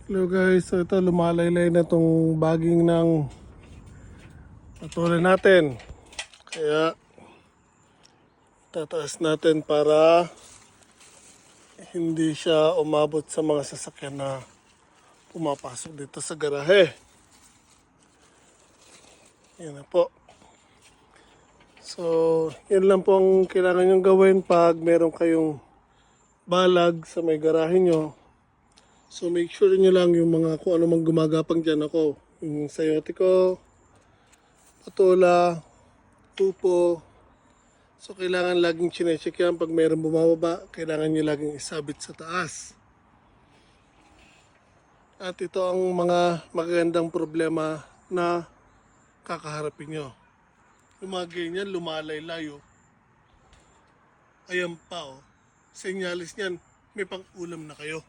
Hello guys, so ito lumalaylay na tong baging ng patuloy natin. Kaya tataas natin para hindi siya umabot sa mga sasakyan na pumapasok dito sa garahe. Yan na po. So, yan lang po ang kailangan nyo gawin pag meron kayong balag sa may garahe nyo. So make sure nyo lang yung mga kung ano mang gumagapang dyan ako. Yung sayote ko, patula, tupo. So kailangan laging chinecheck yan. Pag mayroong bumababa, kailangan nyo laging isabit sa taas. At ito ang mga magagandang problema na kakaharapin nyo. Yung mga ganyan, lumalay-layo. Ayan pa oh. Senyalis niyan, may pang-ulam na kayo.